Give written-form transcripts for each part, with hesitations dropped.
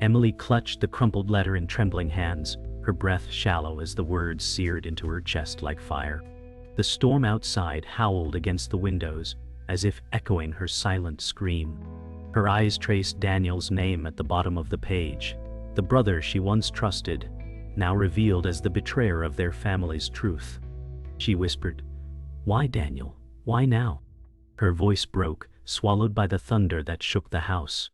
Emily clutched the crumpled letter in trembling hands, her breath shallow as the words seared into her chest like fire. The storm outside howled against the windows, as if echoing her silent scream. Her eyes traced Daniel's name at the bottom of the page, the brother she once trusted, now revealed as the betrayer of their family's truth. She whispered, "Why, Daniel? Why now?" Her voice broke, swallowed by the thunder that shook the house.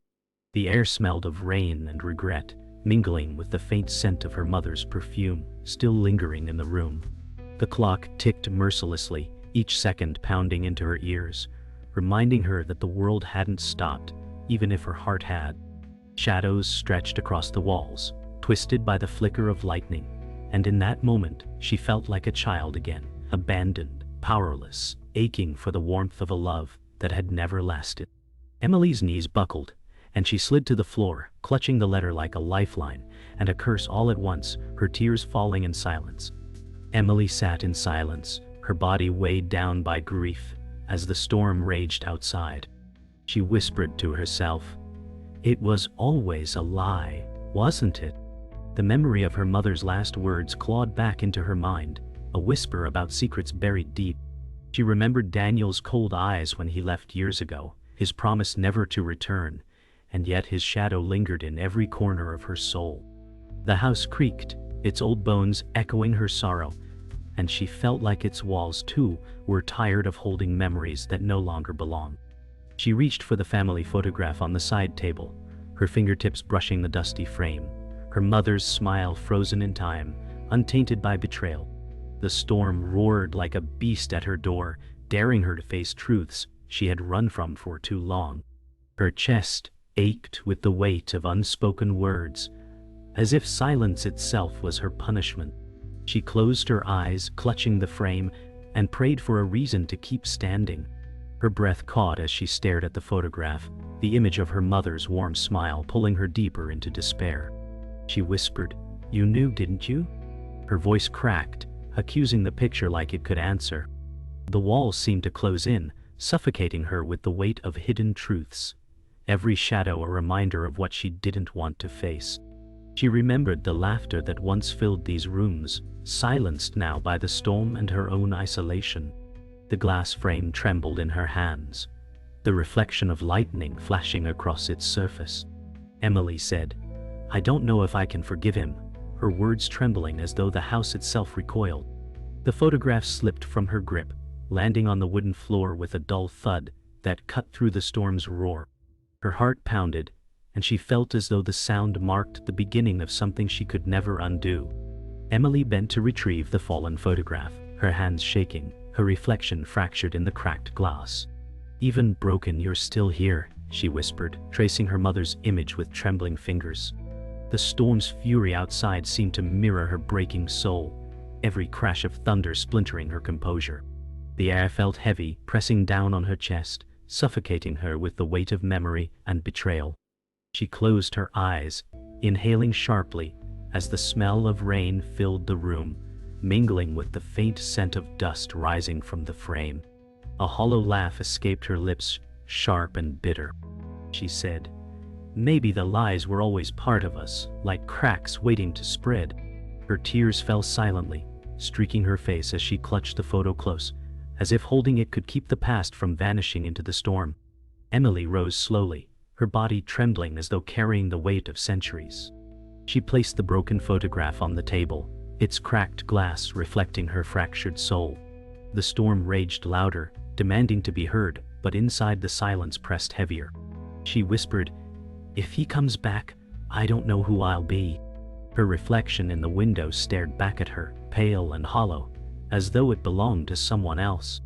The air smelled of rain and regret, mingling with the faint scent of her mother's perfume, still lingering in the room. The clock ticked mercilessly, each second pounding into her ears, reminding her that the world hadn't stopped, even if her heart had. Shadows stretched across the walls, twisted by the flicker of lightning, and in that moment she felt like a child again, abandoned, powerless, aching for the warmth of a love that had never lasted. Emily's knees buckled, and she slid to the floor, clutching the letter like a lifeline, and a curse all at once, her tears falling in silence. Emily sat in silence, her body weighed down by grief, as the storm raged outside. She whispered to herself, "It was always a lie, wasn't it?" The memory of her mother's last words clawed back into her mind, a whisper about secrets buried deep. She remembered Daniel's cold eyes when he left years ago, his promise never to return, and yet his shadow lingered in every corner of her soul. The house creaked, its old bones echoing her sorrow, and she felt like its walls too were tired of holding memories that no longer belong. She reached for the family photograph on the side table, her fingertips brushing the dusty frame, her mother's smile frozen in time, untainted by betrayal. The storm roared like a beast at her door, daring her to face truths she had run from for too long. Her chest ached with the weight of unspoken words, as if silence itself was her punishment. She closed her eyes, clutching the frame, and prayed for a reason to keep standing. Her breath caught as she stared at the photograph, the image of her mother's warm smile pulling her deeper into despair. She whispered, "You knew, didn't you?" Her voice cracked, accusing the picture like it could answer. The walls seemed to close in, suffocating her with the weight of hidden truths, every shadow a reminder of what she didn't want to face. She remembered the laughter that once filled these rooms, silenced now by the storm and her own isolation. The glass frame trembled in her hands, the reflection of lightning flashing across its surface. Emily said, "I don't know if I can forgive him," her words trembling as though the house itself recoiled. The photograph slipped from her grip, landing on the wooden floor with a dull thud that cut through the storm's roar. Her heart pounded, and she felt as though the sound marked the beginning of something she could never undo. Emily bent to retrieve the fallen photograph, her hands shaking, her reflection fractured in the cracked glass. "Even broken, you're still here," she whispered, tracing her mother's image with trembling fingers. The storm's fury outside seemed to mirror her breaking soul, every crash of thunder splintering her composure. The air felt heavy, pressing down on her chest, suffocating her with the weight of memory and betrayal. She closed her eyes, inhaling sharply, as the smell of rain filled the room, mingling with the faint scent of dust rising from the frame. A hollow laugh escaped her lips, sharp and bitter. She said, "Maybe the lies were always part of us, like cracks waiting to spread." Her tears fell silently, streaking her face as she clutched the photo close, as if holding it could keep the past from vanishing into the storm. Emily rose slowly, her body trembling as though carrying the weight of centuries. She placed the broken photograph on the table, its cracked glass reflecting her fractured soul. The storm raged louder, demanding to be heard, but inside the silence pressed heavier. She whispered, "If he comes back, I don't know who I'll be." Her reflection in the window stared back at her, pale and hollow, as though it belonged to someone else.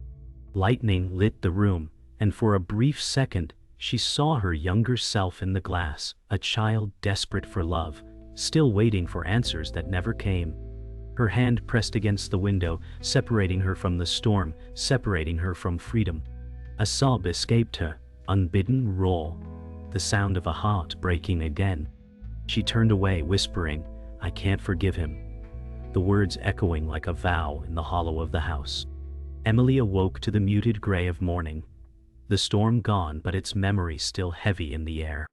Lightning lit the room, and for a brief second, she saw her younger self in the glass, a child desperate for love, still waiting for answers that never came. Her hand pressed against the window, separating her from the storm, separating her from freedom. A sob escaped her, unbidden, raw, the sound of a heart breaking again. She turned away, whispering, "I can't forgive him," the words echoing like a vow in the hollow of the house. Emily awoke to the muted gray of morning. The storm gone, but its memory still heavy in the air.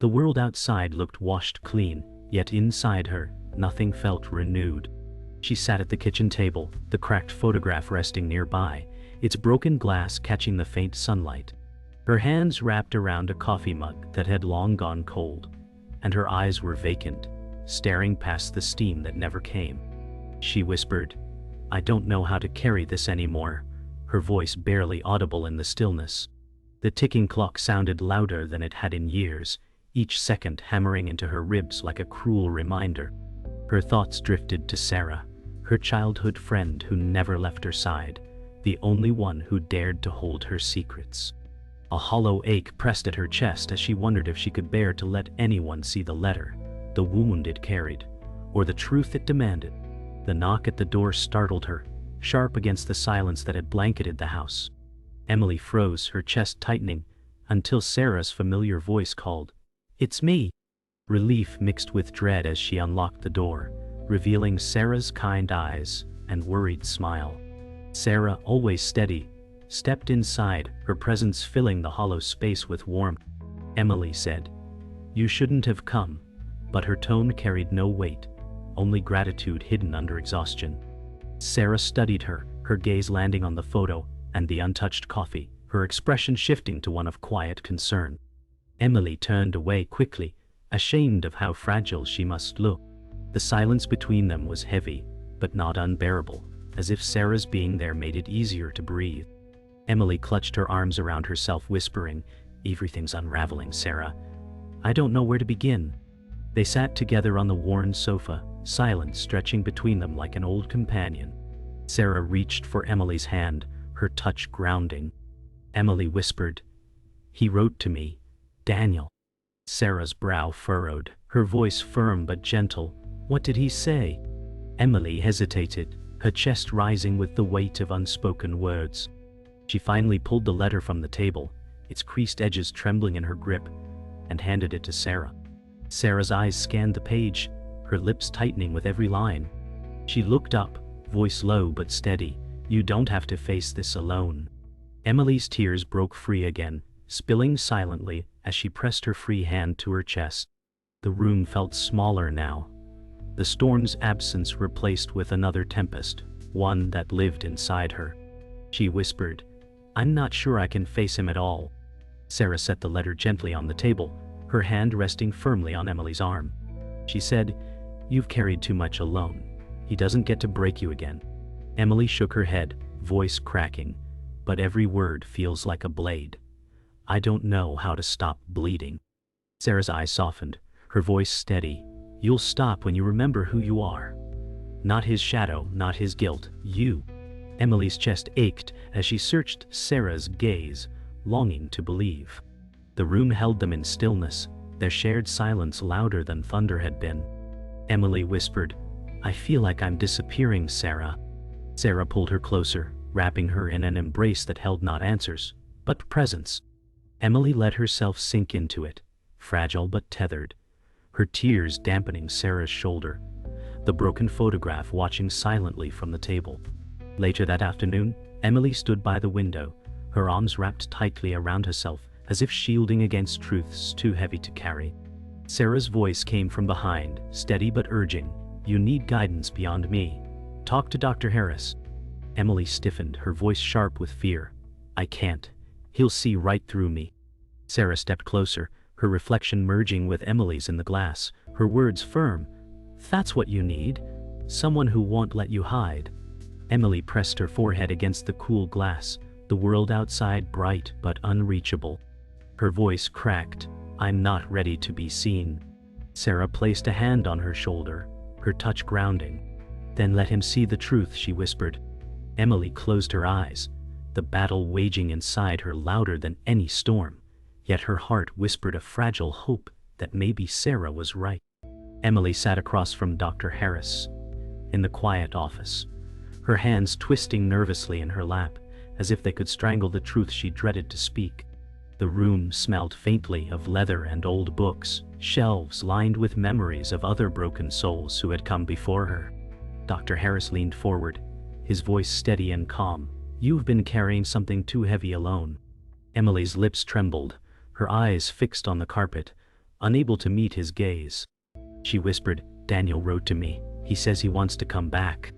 The world outside looked washed clean, yet inside her, nothing felt renewed. She sat at the kitchen table, the cracked photograph resting nearby, its broken glass catching the faint sunlight. Her hands wrapped around a coffee mug that had long gone cold, and her eyes were vacant, staring past the steam that never came. She whispered, "I don't know how to carry this anymore," her voice barely audible in the stillness. The ticking clock sounded louder than it had in years, each second hammering into her ribs like a cruel reminder. Her thoughts drifted to Sarah, her childhood friend who never left her side, the only one who dared to hold her secrets. A hollow ache pressed at her chest as she wondered if she could bear to let anyone see the letter, the wound it carried, or the truth it demanded. The knock at the door startled her, sharp against the silence that had blanketed the house. Emily froze, her chest tightening, until Sarah's familiar voice called, "It's me." Relief mixed with dread as she unlocked the door, revealing Sarah's kind eyes and worried smile. Sarah, always steady, stepped inside, her presence filling the hollow space with warmth. Emily said, "You shouldn't have come," but her tone carried no weight, only gratitude hidden under exhaustion. Sarah studied her, her gaze landing on the photo and the untouched coffee, her expression shifting to one of quiet concern. Emily turned away quickly, ashamed of how fragile she must look. The silence between them was heavy, but not unbearable, as if Sarah's being there made it easier to breathe. Emily clutched her arms around herself, whispering, "Everything's unraveling, Sarah. I don't know where to begin." They sat together on the worn sofa, silence stretching between them like an old companion. Sarah reached for Emily's hand, her touch grounding. Emily whispered, "He wrote to me, Daniel." Sarah's brow furrowed, her voice firm but gentle. "What did he say?" Emily hesitated, her chest rising with the weight of unspoken words. She finally pulled the letter from the table, its creased edges trembling in her grip, and handed it to Sarah. Sarah's eyes scanned the page, her lips tightening with every line. She looked up, voice low but steady, "You don't have to face this alone." Emily's tears broke free again, spilling silently as she pressed her free hand to her chest. The room felt smaller now, the storm's absence replaced with another tempest, one that lived inside her. She whispered, "I'm not sure I can face him at all." Sarah set the letter gently on the table, her hand resting firmly on Emily's arm. She said, "You've carried too much alone. He doesn't get to break you again." Emily shook her head, voice cracking, "But every word feels like a blade. I don't know how to stop bleeding." Sarah's eyes softened, her voice steady. "You'll stop when you remember who you are. Not his shadow, not his guilt, you." Emily's chest ached as she searched Sarah's gaze, longing to believe. The room held them in stillness, their shared silence louder than thunder had been. Emily whispered, "I feel like I'm disappearing, Sarah." Sarah pulled her closer, wrapping her in an embrace that held not answers, but presence. Emily let herself sink into it, fragile but tethered, her tears dampening Sarah's shoulder, the broken photograph watching silently from the table. Later that afternoon, Emily stood by the window, her arms wrapped tightly around herself, as if shielding against truths too heavy to carry. Sarah's voice came from behind, steady but urging, "You need guidance beyond me. Talk to Dr. Harris." Emily stiffened, her voice sharp with fear. "I can't. He'll see right through me." Sarah stepped closer, her reflection merging with Emily's in the glass, her words firm. "That's what you need. Someone who won't let you hide." Emily pressed her forehead against the cool glass, the world outside bright but unreachable. Her voice cracked, "I'm not ready to be seen." Sarah placed a hand on her shoulder, her touch grounding. "Then let him see the truth," she whispered. Emily closed her eyes, the battle waging inside her louder than any storm, yet her heart whispered a fragile hope that maybe Sarah was right. Emily sat across from Dr. Harris, in the quiet office, her hands twisting nervously in her lap, as if they could strangle the truth she dreaded to speak. The room smelled faintly of leather and old books, shelves lined with memories of other broken souls who had come before her. Dr. Harris leaned forward, his voice steady and calm. "You've been carrying something too heavy alone." Emily's lips trembled, her eyes fixed on the carpet, unable to meet his gaze. She whispered, "Daniel wrote to me. He says he wants to come back."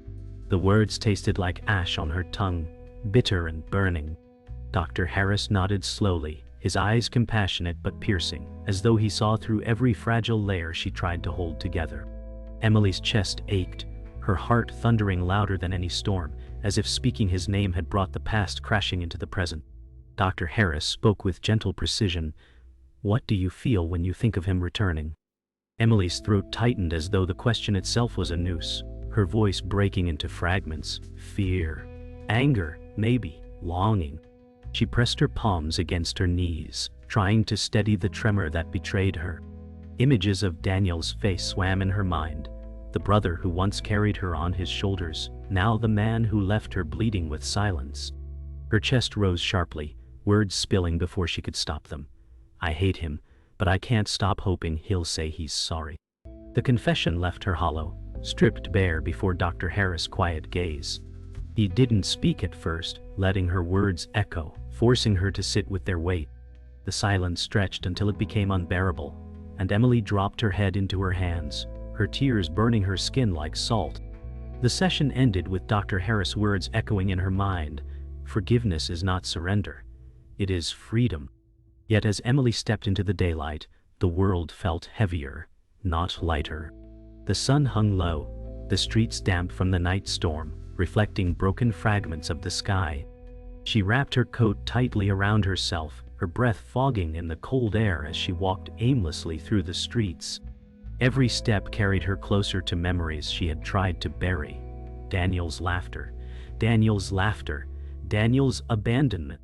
The words tasted like ash on her tongue, bitter and burning. Dr. Harris nodded slowly, his eyes compassionate but piercing, as though he saw through every fragile layer she tried to hold together. Emily's chest ached, her heart thundering louder than any storm, as if speaking his name had brought the past crashing into the present. Dr. Harris spoke with gentle precision. "What do you feel when you think of him returning?" Emily's throat tightened as though the question itself was a noose, her voice breaking into fragments. Fear, anger, maybe, longing. She pressed her palms against her knees, trying to steady the tremor that betrayed her. Images of Daniel's face swam in her mind, the brother who once carried her on his shoulders, now the man who left her bleeding with silence. Her chest rose sharply, words spilling before she could stop them. "I hate him, but I can't stop hoping he'll say he's sorry." The confession left her hollow, stripped bare before Dr. Harris' quiet gaze. He didn't speak at first, letting her words echo, forcing her to sit with their weight. The silence stretched until it became unbearable, and Emily dropped her head into her hands, her tears burning her skin like salt. The session ended with Dr. Harris' words echoing in her mind. Forgiveness is not surrender. It is freedom. Yet as Emily stepped into the daylight, the world felt heavier, not lighter. The sun hung low, the streets damp from the night storm, reflecting broken fragments of the sky. She wrapped her coat tightly around herself, her breath fogging in the cold air as she walked aimlessly through the streets. Every step carried her closer to memories she had tried to bury. Daniel's laughter, Daniel's laughter, Daniel's abandonment.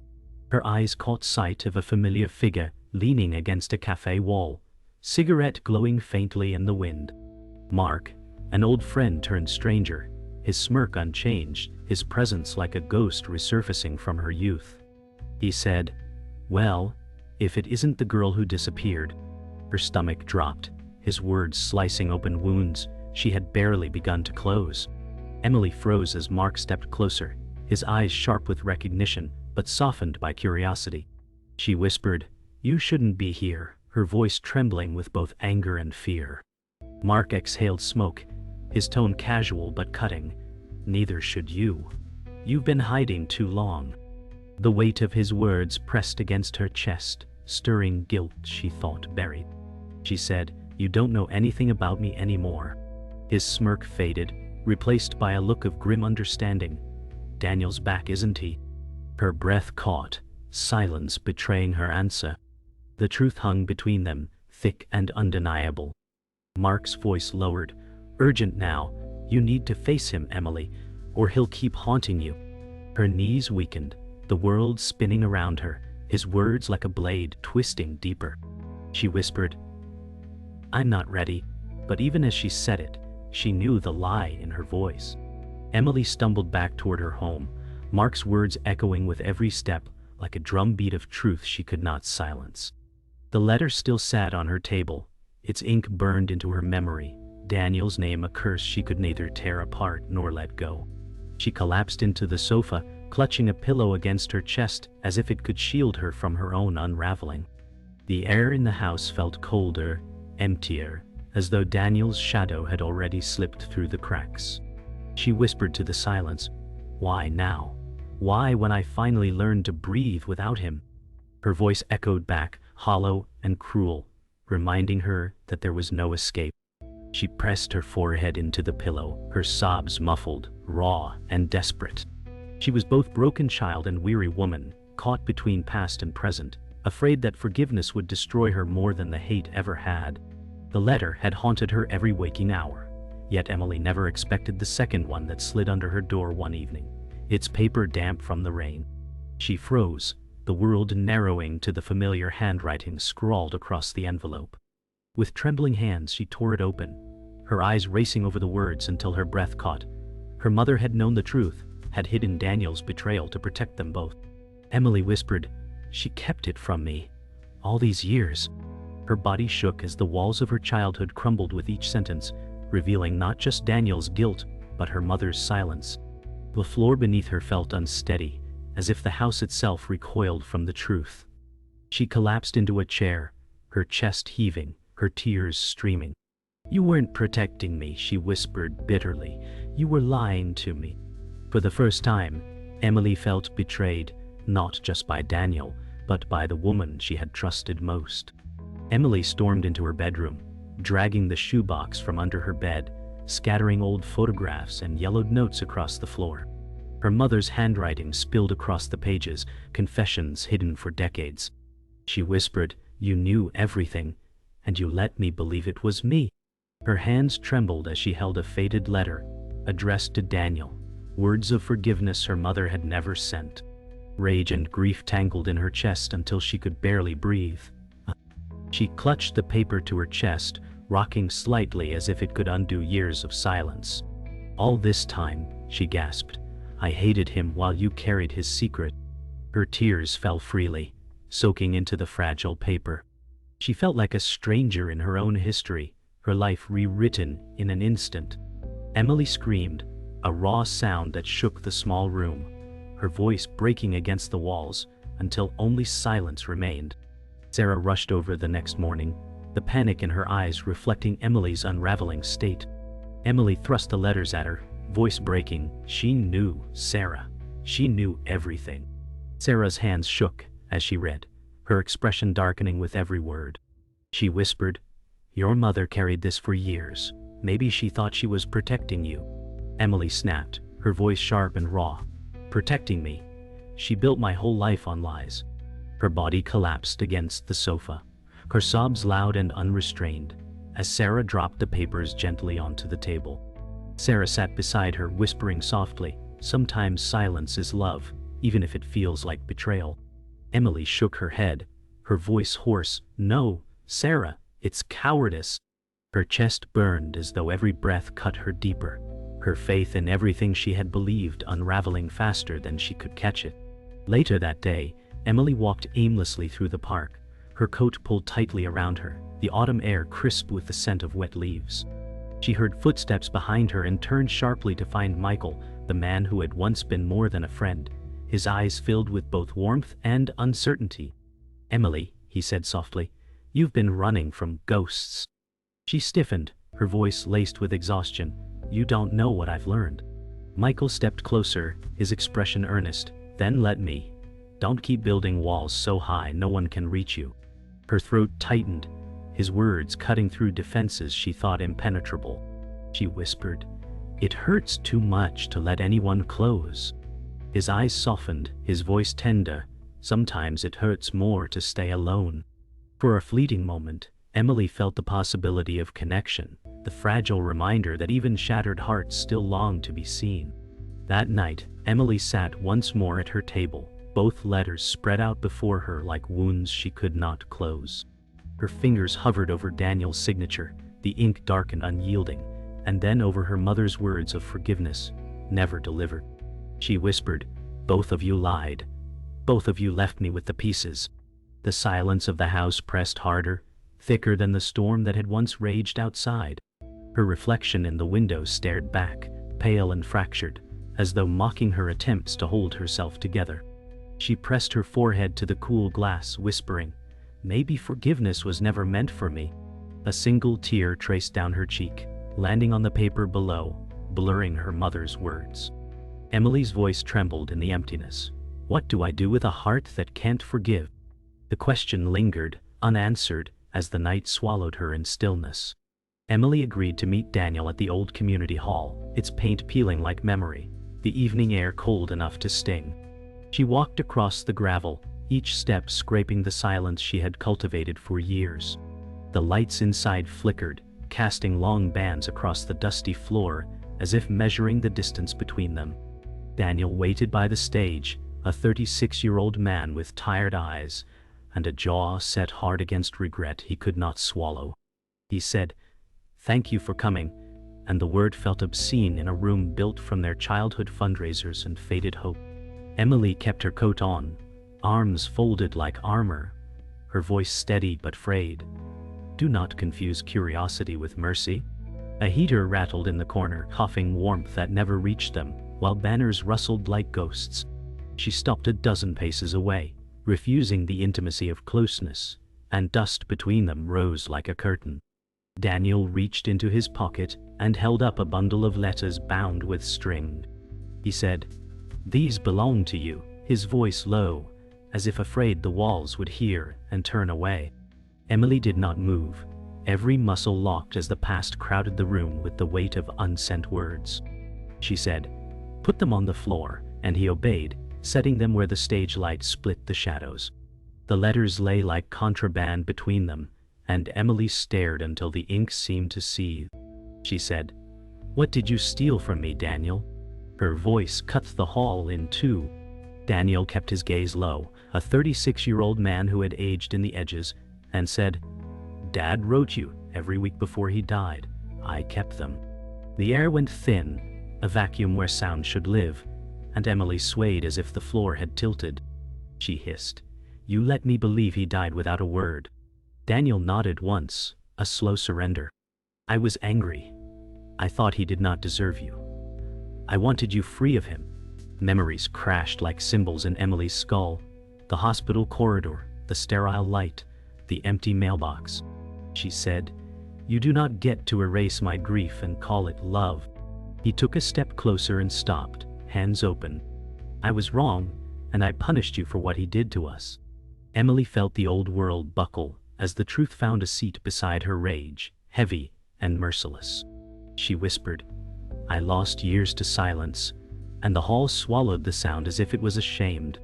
Her eyes caught sight of a familiar figure leaning against a cafe wall, cigarette glowing faintly in the wind. Mark, an old friend turned stranger, his smirk unchanged, his presence like a ghost resurfacing from her youth. He said, "Well, if it isn't the girl who disappeared." Her stomach dropped, his words slicing open wounds she had barely begun to close. Emily froze as Mark stepped closer, his eyes sharp with recognition, but softened by curiosity. She whispered, "You shouldn't be here," her voice trembling with both anger and fear. Mark exhaled smoke, his tone casual but cutting. "Neither should you. You've been hiding too long." The weight of his words pressed against her chest, stirring guilt she thought buried. She said, "You don't know anything about me anymore." His smirk faded, replaced by a look of grim understanding. "Daniel's back, isn't he?" Her breath caught, silence betraying her answer. The truth hung between them, thick and undeniable. Mark's voice lowered, "Urgent now. You need to face him, Emily, or he'll keep haunting you." Her knees weakened, the world spinning around her, his words like a blade twisting deeper. She whispered, "I'm not ready," but even as she said it, she knew the lie in her voice. Emily stumbled back toward her home, Mark's words echoing with every step, like a drumbeat of truth she could not silence. The letter still sat on her table, its ink burned into her memory, Daniel's name a curse she could neither tear apart nor let go. She collapsed into the sofa, clutching a pillow against her chest as if it could shield her from her own unraveling. The air in the house felt colder, emptier, as though Daniel's shadow had already slipped through the cracks. She whispered to the silence, "Why now? Why when I finally learned to breathe without him?" Her voice echoed back, hollow and cruel, reminding her that there was no escape. She pressed her forehead into the pillow, her sobs muffled, raw, and desperate. She was both broken child and weary woman, caught between past and present, afraid that forgiveness would destroy her more than the hate ever had. The letter had haunted her every waking hour, yet Emily never expected the second one that slid under her door one evening, its paper damp from the rain. She froze, the world narrowing to the familiar handwriting scrawled across the envelope. With trembling hands she tore it open, her eyes racing over the words until her breath caught. Her mother had known the truth, had hidden Daniel's betrayal to protect them both. Emily whispered, "She kept it from me. All these years." Her body shook as the walls of her childhood crumbled with each sentence, revealing not just Daniel's guilt, but her mother's silence. The floor beneath her felt unsteady, as if the house itself recoiled from the truth. She collapsed into a chair, her chest heaving, her tears streaming. "You weren't protecting me," she whispered bitterly. "You were lying to me." For the first time, Emily felt betrayed, not just by Daniel, but by the woman she had trusted most. Emily stormed into her bedroom, dragging the shoebox from under her bed, scattering old photographs and yellowed notes across the floor. Her mother's handwriting spilled across the pages, confessions hidden for decades. She whispered, "You knew everything, and you let me believe it was me." Her hands trembled as she held a faded letter, addressed to Daniel, words of forgiveness her mother had never sent. Rage and grief tangled in her chest until she could barely breathe. She clutched the paper to her chest, rocking slightly as if it could undo years of silence. "All this time," she gasped, "I hated him while you carried his secret." Her tears fell freely, soaking into the fragile paper. She felt like a stranger in her own history, her life rewritten in an instant. Emily screamed, a raw sound that shook the small room, her voice breaking against the walls until only silence remained. Sarah rushed over the next morning, the panic in her eyes reflecting Emily's unraveling state. Emily thrust the letters at her, voice breaking. She knew Sarah. She knew everything. Sarah's hands shook as she read, her expression darkening with every word. She whispered, "Your mother carried this for years. Maybe she thought she was protecting you." Emily snapped, her voice sharp and raw. "Protecting me? She built my whole life on lies." Her body collapsed against the sofa, her sobs loud and unrestrained, as Sarah dropped the papers gently onto the table. Sarah sat beside her, whispering softly, "Sometimes silence is love, even if it feels like betrayal." Emily shook her head, her voice hoarse. "No, Sarah, it's cowardice." Her chest burned as though every breath cut her deeper, her faith in everything she had believed unraveling faster than she could catch it. Later that day, Emily walked aimlessly through the park, her coat pulled tightly around her, the autumn air crisp with the scent of wet leaves. She heard footsteps behind her and turned sharply to find Michael, the man who had once been more than a friend, his eyes filled with both warmth and uncertainty. "Emily," he said softly, "you've been running from ghosts." She stiffened, her voice laced with exhaustion. "You don't know what I've learned." Michael stepped closer, his expression earnest. "Then let me. Don't keep building walls so high no one can reach you." Her throat tightened, his words cutting through defenses she thought impenetrable. She whispered, "It hurts too much to let anyone close." His eyes softened, his voice tender. "Sometimes it hurts more to stay alone." For a fleeting moment, Emily felt the possibility of connection, the fragile reminder that even shattered hearts still long to be seen. That night, Emily sat once more at her table, both letters spread out before her like wounds she could not close. Her fingers hovered over Daniel's signature, the ink dark and unyielding, and then over her mother's words of forgiveness, never delivered. She whispered, "Both of you lied. Both of you left me with the pieces." The silence of the house pressed harder, thicker than the storm that had once raged outside. Her reflection in the window stared back, pale and fractured, as though mocking her attempts to hold herself together. She pressed her forehead to the cool glass, whispering, "Maybe forgiveness was never meant for me." A single tear traced down her cheek, landing on the paper below, blurring her mother's words. Emily's voice trembled in the emptiness. "What do I do with a heart that can't forgive?" The question lingered, unanswered, as the night swallowed her in stillness. Emily agreed to meet Daniel at the old community hall, its paint peeling like memory, the evening air cold enough to sting. She walked across the gravel, each step scraping the silence she had cultivated for years. The lights inside flickered, casting long bands across the dusty floor, as if measuring the distance between them. Daniel waited by the stage, a 36-year-old man with tired eyes, and a jaw set hard against regret he could not swallow. He said, "Thank you for coming," and the word felt obscene in a room built from their childhood fundraisers and faded hope. Emily kept her coat on, arms folded like armor, her voice steady but frayed. "Do not confuse curiosity with mercy." A heater rattled in the corner, coughing warmth that never reached them, while banners rustled like ghosts. She stopped a dozen paces away, refusing the intimacy of closeness, and dust between them rose like a curtain. Daniel reached into his pocket and held up a bundle of letters bound with string. He said, "These belong to you," his voice low, as if afraid the walls would hear and turn away. Emily did not move, every muscle locked as the past crowded the room with the weight of unsent words. She said, "Put them on the floor," and he obeyed, setting them where the stage light split the shadows. The letters lay like contraband between them, and Emily stared until the ink seemed to seethe. She said, "What did you steal from me, Daniel?" Her voice cut the hall in two. Daniel kept his gaze low, a 36-year-old man who had aged in the edges, and said, "Dad wrote you every week before he died. I kept them." The air went thin, a vacuum where sound should live, and Emily swayed as if the floor had tilted. She hissed, "You let me believe he died without a word." Daniel nodded once, a slow surrender. "I was angry. I thought he did not deserve you. I wanted you free of him." Memories crashed like cymbals in Emily's skull. The hospital corridor, the sterile light, the empty mailbox. She said, "You do not get to erase my grief and call it love." He took a step closer and stopped, hands open. "I was wrong, and I punished you for what he did to us." Emily felt the old world buckle as the truth found a seat beside her rage, heavy and merciless. She whispered, "I lost years to silence," and the hall swallowed the sound as if it was ashamed.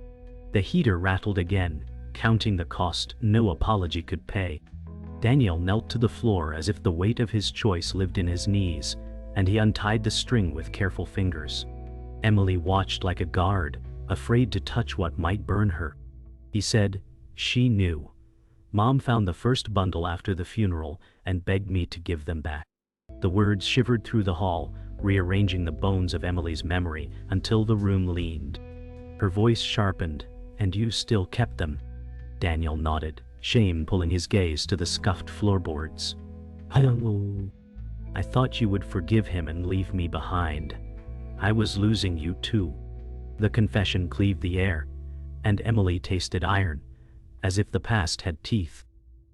The heater rattled again, counting the cost no apology could pay. Daniel knelt to the floor as if the weight of his choice lived in his knees, and he untied the string with careful fingers. Emily watched like a guard, afraid to touch what might burn her. He said, "She knew. Mom found the first bundle after the funeral and begged me to give them back." The words shivered through the hall, rearranging the bones of Emily's memory until the room leaned. Her voice sharpened, "And you still kept them?" Daniel nodded, shame pulling his gaze to the scuffed floorboards. "I thought you would forgive him and leave me behind. I was losing you too." The confession cleaved the air, and Emily tasted iron, as if the past had teeth.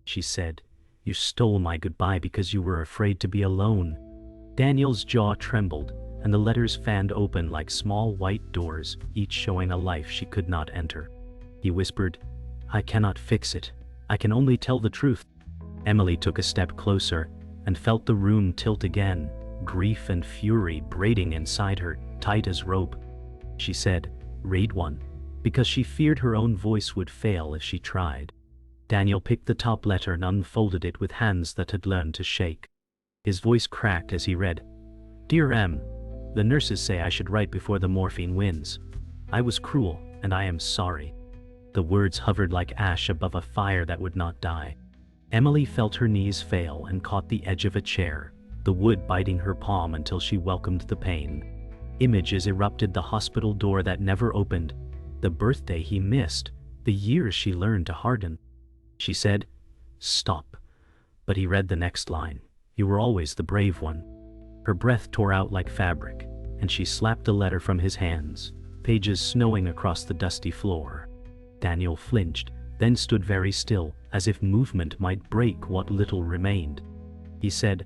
She said, "You stole my goodbye because you were afraid to be alone." Daniel's jaw trembled, and the letters fanned open like small white doors, each showing a life she could not enter. He whispered, "I cannot fix it. I can only tell the truth." Emily took a step closer and felt the room tilt again, grief and fury braiding inside her, tight as rope. She said, "Read one," because she feared her own voice would fail if she tried. Daniel picked the top letter and unfolded it with hands that had learned to shake. His voice cracked as he read, "Dear M, the nurses say I should write before the morphine wins. I was cruel, and I am sorry." The words hovered like ash above a fire that would not die. Emily felt her knees fail and caught the edge of a chair, the wood biting her palm until she welcomed the pain. Images erupted: the hospital door that never opened, the birthday he missed, the years she learned to harden. She said, "Stop," but he read the next line, "You were always the brave one." Her breath tore out like fabric, and she slapped the letter from his hands, pages snowing across the dusty floor. Daniel flinched, then stood very still, as if movement might break what little remained. He said,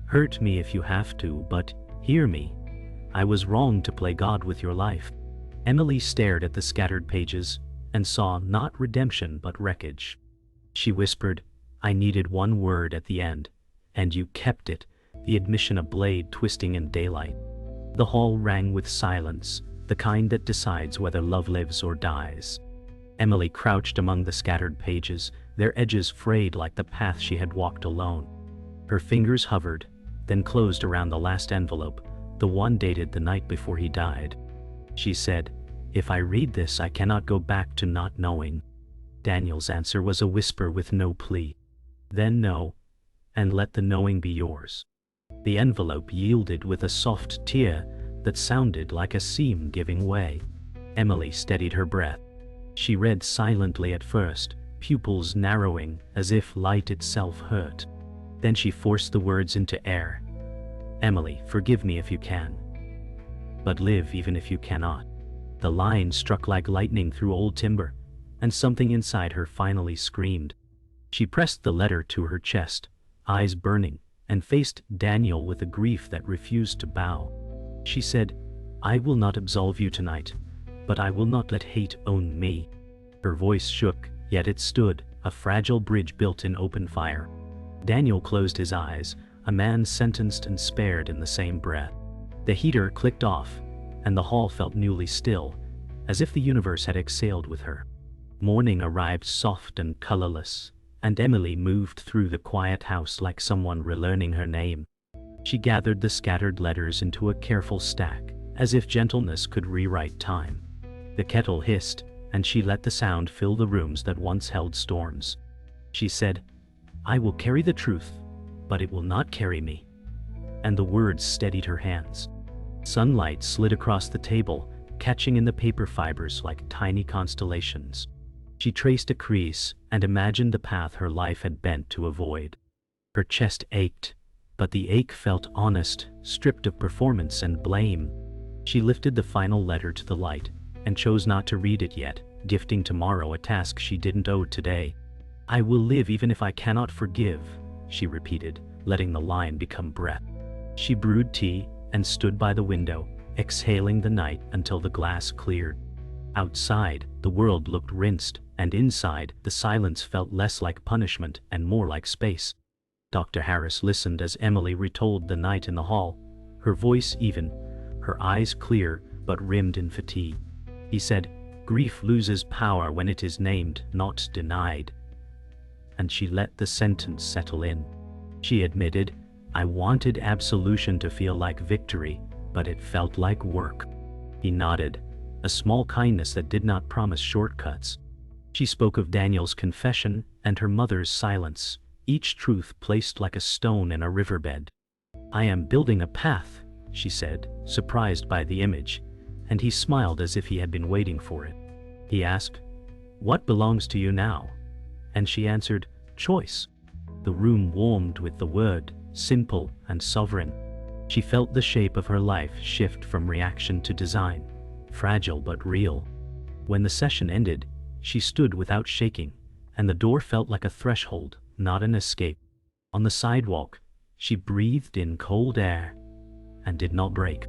"Hurt me if you have to, but hear me. I was wrong to play God with your life." Emily stared at the scattered pages and saw not redemption but wreckage. She whispered, "I needed one word at the end, and you kept it," the admission a blade twisting in daylight. The hall rang with silence, the kind that decides whether love lives or dies. Emily crouched among the scattered pages, their edges frayed like the path she had walked alone. Her fingers hovered, then closed around the last envelope, the one dated the night before he died. She said, "If I read this, I cannot go back to not knowing." Daniel's answer was a whisper with no plea. "Then know, and let the knowing be yours." The envelope yielded with a soft tear that sounded like a seam giving way. Emily steadied her breath. She read silently at first, pupils narrowing as if light itself hurt. Then she forced the words into air. "Emily, forgive me if you can. But live even if you cannot." The line struck like lightning through old timber, and something inside her finally screamed. She pressed the letter to her chest, eyes burning, and faced Daniel with a grief that refused to bow. She said, "I will not absolve you tonight, but I will not let hate own me." Her voice shook, yet it stood, a fragile bridge built in open fire. Daniel closed his eyes, a man sentenced and spared in the same breath. The heater clicked off, and the hall felt newly still, as if the universe had exhaled with her. Morning arrived soft and colorless, and Emily moved through the quiet house like someone relearning her name. She gathered the scattered letters into a careful stack, as if gentleness could rewrite time. The kettle hissed, and she let the sound fill the rooms that once held storms. She said, "I will carry the truth, but it will not carry me." And the words steadied her hands. Sunlight slid across the table, catching in the paper fibers like tiny constellations. She traced a crease and imagined the path her life had bent to avoid. Her chest ached, but the ache felt honest, stripped of performance and blame. She lifted the final letter to the light, and chose not to read it yet, gifting tomorrow a task she didn't owe today. "I will live even if I cannot forgive," she repeated, letting the line become breath. She brewed tea and stood by the window, exhaling the night until the glass cleared. Outside, the world looked rinsed, and inside, the silence felt less like punishment and more like space. Dr. Harris listened as Emily retold the night in the hall, her voice even, her eyes clear but rimmed in fatigue. He said, "Grief loses power when it is named, not denied." And she let the sentence settle in. She admitted, "I wanted absolution to feel like victory, but it felt like work." He nodded, a small kindness that did not promise shortcuts. She spoke of Daniel's confession and her mother's silence, each truth placed like a stone in a riverbed. "I am building a path," she said, surprised by the image, and he smiled as if he had been waiting for it. He asked, "What belongs to you now?" And she answered, "Choice." The room warmed with the word, simple and sovereign. She felt the shape of her life shift from reaction to design, fragile but real. When the session ended, she stood without shaking, and the door felt like a threshold, not an escape. On the sidewalk, she breathed in cold air and did not break.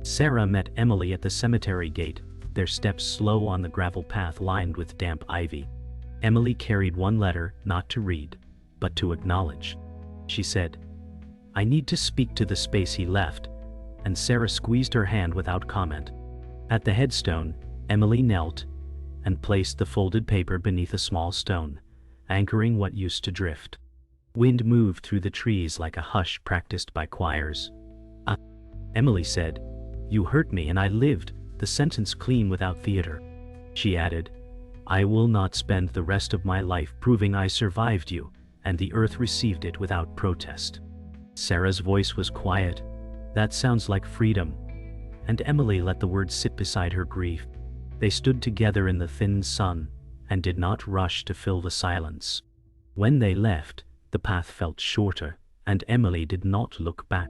Sarah met Emily at the cemetery gate, their steps slow on the gravel path lined with damp ivy. Emily carried one letter, not to read, but to acknowledge. She said, "I need to speak to the space he left," and Sarah squeezed her hand without comment. At the headstone, Emily knelt and placed the folded paper beneath a small stone, anchoring what used to drift. Wind moved through the trees like a hush practiced by choirs. "Ah," Emily said, "you hurt me and I lived, the sentence clean without theater." She added, "I will not spend the rest of my life proving I survived you, and the earth received it without protest." Sarah's voice was quiet. "That sounds like freedom." And Emily let the words sit beside her grief. They stood together in the thin sun, and did not rush to fill the silence. When they left, the path felt shorter, and Emily did not look back.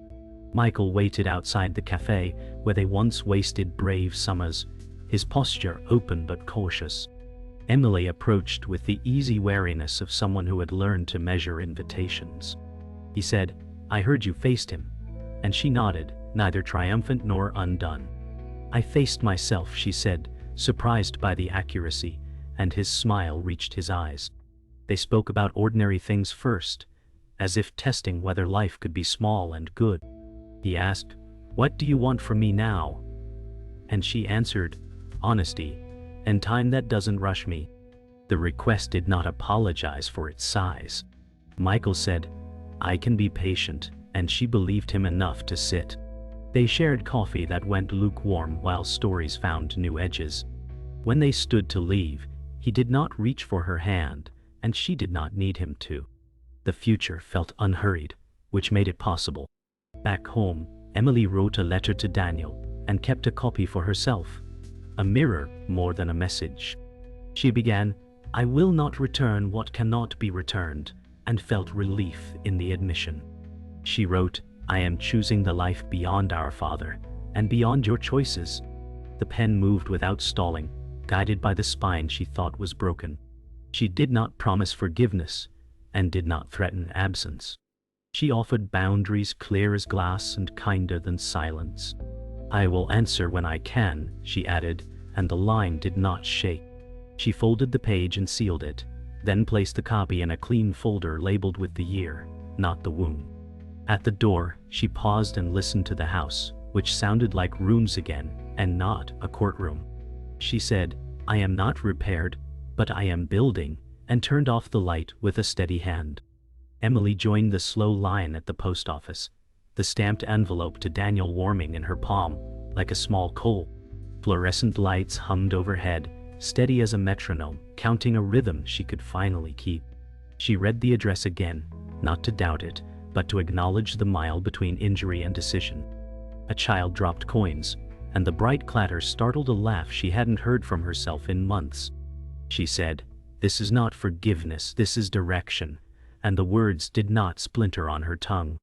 Michael waited outside the cafe where they once wasted brave summers, his posture open but cautious. Emily approached with the easy wariness of someone who had learned to measure invitations. He said, "I heard you faced him," and she nodded, neither triumphant nor undone. "I faced myself," she said, surprised by the accuracy, and his smile reached his eyes. They spoke about ordinary things first, as if testing whether life could be small and good. He asked, "What do you want from me now?" And she answered, "Honesty, and time that doesn't rush me." The request did not apologize for its size. Michael said, "I can be patient," and she believed him enough to sit. They shared coffee that went lukewarm while stories found new edges. When they stood to leave, he did not reach for her hand, and she did not need him to. The future felt unhurried, which made it possible. Back home, Emily wrote a letter to Daniel and kept a copy for herself, a mirror more than a message. She began, "I will not return what cannot be returned," and felt relief in the admission. She wrote, "I am choosing the life beyond our Father, and beyond your choices." The pen moved without stalling, guided by the spine she thought was broken. She did not promise forgiveness, and did not threaten absence. She offered boundaries clear as glass and kinder than silence. "I will answer when I can," she added, and the line did not shake. She folded the page and sealed it, then placed the copy in a clean folder labeled with the year, not the wound. At the door, she paused and listened to the house, which sounded like rooms again, and not a courtroom. She said, "I am not repaired, but I am building," and turned off the light with a steady hand. Emily joined the slow line at the post office, the stamped envelope to Daniel warming in her palm, like a small coal. Fluorescent lights hummed overhead, steady as a metronome, counting a rhythm she could finally keep. She read the address again, not to doubt it, but to acknowledge the mile between injury and decision. A child dropped coins, and the bright clatter startled a laugh she hadn't heard from herself in months. She said, "This is not forgiveness, this is direction," and the words did not splinter on her tongue.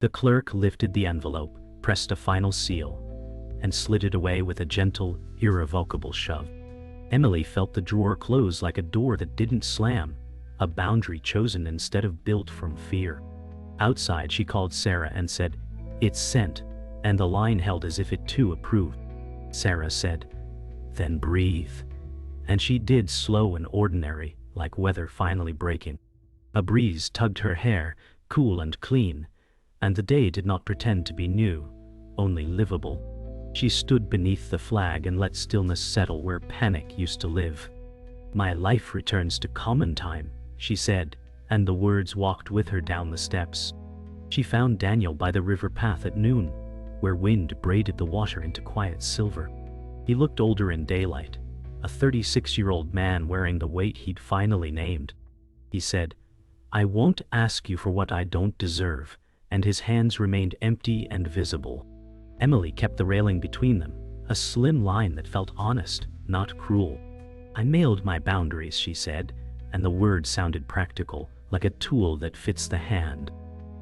The clerk lifted the envelope, pressed a final seal, and slid it away with a gentle, irrevocable shove. Emily felt the drawer close like a door that didn't slam, a boundary chosen instead of built from fear. Outside, she called Sarah and said, "It's sent," and the line held as if it too approved. Sarah said, "Then breathe." And she did, slow and ordinary, like weather finally breaking. A breeze tugged her hair, cool and clean, and the day did not pretend to be new, only livable. She stood beneath the flag and let stillness settle where panic used to live. "My life returns to common time," she said, and the words walked with her down the steps. She found Daniel by the river path at noon, where wind braided the water into quiet silver. He looked older in daylight, a 36-year-old man wearing the weight he'd finally named. He said, "I won't ask you for what I don't deserve," and his hands remained empty and visible. Emily kept the railing between them, a slim line that felt honest, not cruel. "I mailed my boundaries," she said, and the word sounded practical, like a tool that fits the hand.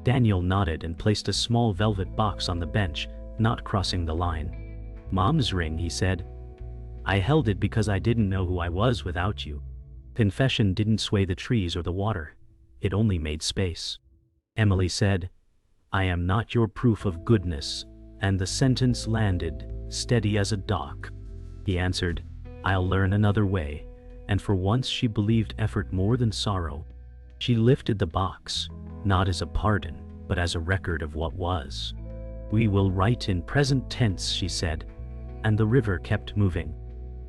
Daniel nodded and placed a small velvet box on the bench, not crossing the line. "Mom's ring," he said. "I held it because I didn't know who I was without you." Confession didn't sway the trees or the water. It only made space. Emily said, "I am not your proof of goodness," and the sentence landed, steady as a dock. He answered, "I'll learn another way," and for once she believed effort more than sorrow. She lifted the box, not as a pardon, but as a record of what was. "We will write in present tense," she said, and the river kept moving.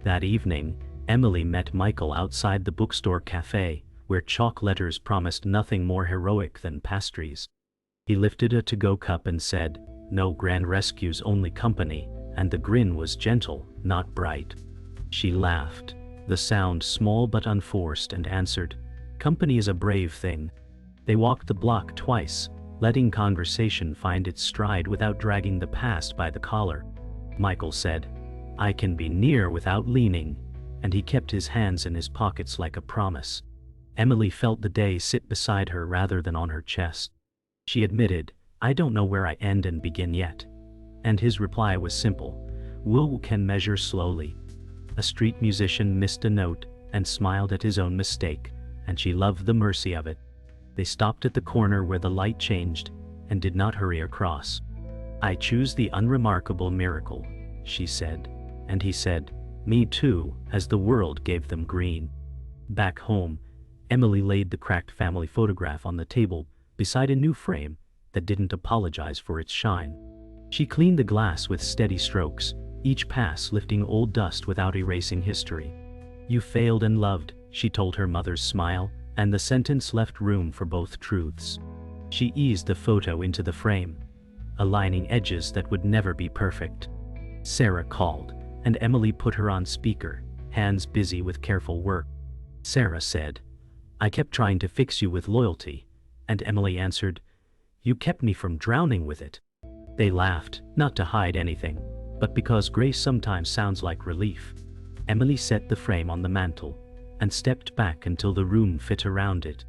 That evening, Emily met Michael outside the bookstore cafe, where chalk letters promised nothing more heroic than pastries. He lifted a to-go cup and said, "No grand rescues, only company," and the grin was gentle, not bright. She laughed, the sound small but unforced, and answered, "Company is a brave thing." They walked the block twice, letting conversation find its stride without dragging the past by the collar. Michael said, "I can be near without leaning," and he kept his hands in his pockets like a promise. Emily felt the day sit beside her rather than on her chest. She admitted, "I don't know where I end and begin yet." And his reply was simple, "We can measure slowly." A street musician missed a note and smiled at his own mistake, and she loved the mercy of it. They stopped at the corner where the light changed and did not hurry across. "I choose the unremarkable miracle," she said, and he said, "Me too," as the world gave them green. Back home, Emily laid the cracked family photograph on the table beside a new frame that didn't apologize for its shine. She cleaned the glass with steady strokes, each pass lifting old dust without erasing history. "You failed and loved," she told her mother's smile, and the sentence left room for both truths. She eased the photo into the frame, aligning edges that would never be perfect. Sarah called, and Emily put her on speaker, hands busy with careful work. Sarah said, "I kept trying to fix you with loyalty," and Emily answered, "You kept me from drowning with it." They laughed, not to hide anything, but because grace sometimes sounds like relief. Emily set the frame on the mantel and stepped back until the room fit around it.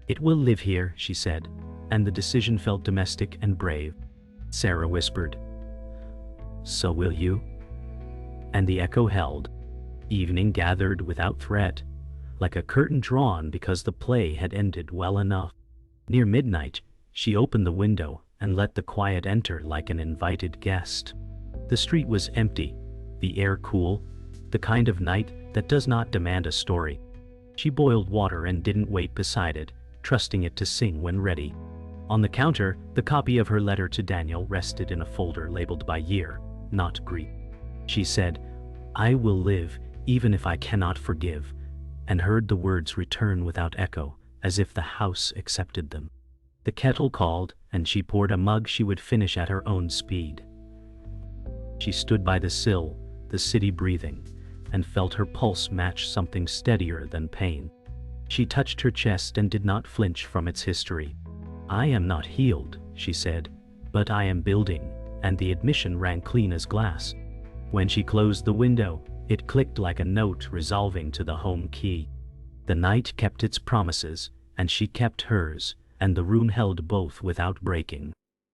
"It will live here," she said, and the decision felt domestic and brave. Sarah whispered, "So will you?" And the echo held. Evening gathered without threat. like a curtain drawn because the play had ended well enough. Near midnight, she opened the window and let the quiet enter like an invited guest. The street was empty, the air cool, the kind of night that does not demand a story. She boiled water and didn't wait beside it, trusting it to sing when ready. On the counter, the copy of her letter to Daniel rested in a folder labeled by year, not grief. She said, "I will live, even if I cannot forgive," and heard the words return without echo, as if the house accepted them. The kettle called, and she poured a mug she would finish at her own speed. She stood by the sill, the city breathing, and felt her pulse match something steadier than pain. She touched her chest and did not flinch from its history. "I am not healed," she said, "but I am building," and the admission rang clean as glass. When she closed the window, it clicked like a note resolving to the home key. The night kept its promises, and she kept hers, and the room held both without breaking.